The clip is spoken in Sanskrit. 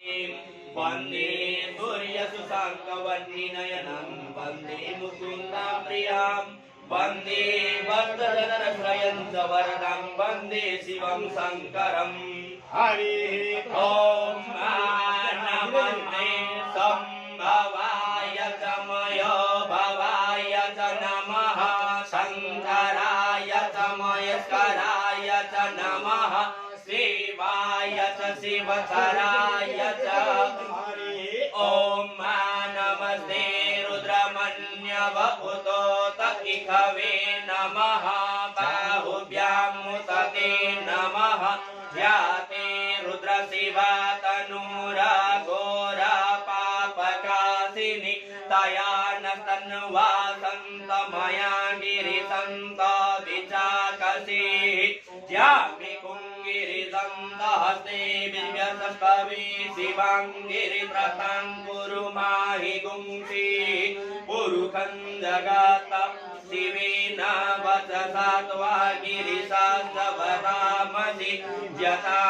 वन्दे सूर्यसुशाङ्कवह्निनयनं वन्दे मुकुन्दां प्रियां वन्दे वरदहरश्रयं च वरदं वन्दे शिवं शङ्करम् हरिः ॐ नमस्ते सम्भवाय च मयो भवाय च नमः शङ्कराय च महेश्वराय च नमः शिवाय च शिवचराय च ॐ नमस्ते रुद्रमन्यव उतोत इखवे नमः बाहुभ्यां मुदते नमः ध्याते रुद्रशिवा तनूरा घोरा पापकाशिनी तया नस्तन्वा सन्तमया गिरिसन्त विचाकसी ज्यामि कुङ्गिरिसन्तहस्ते विव्यसस्तवे शिवाङ्गिरित्रतां गुरु माहि गुंसि पुरुखं जगत शिवेन वचसा त्वा गिरिशा सवदामसि यथा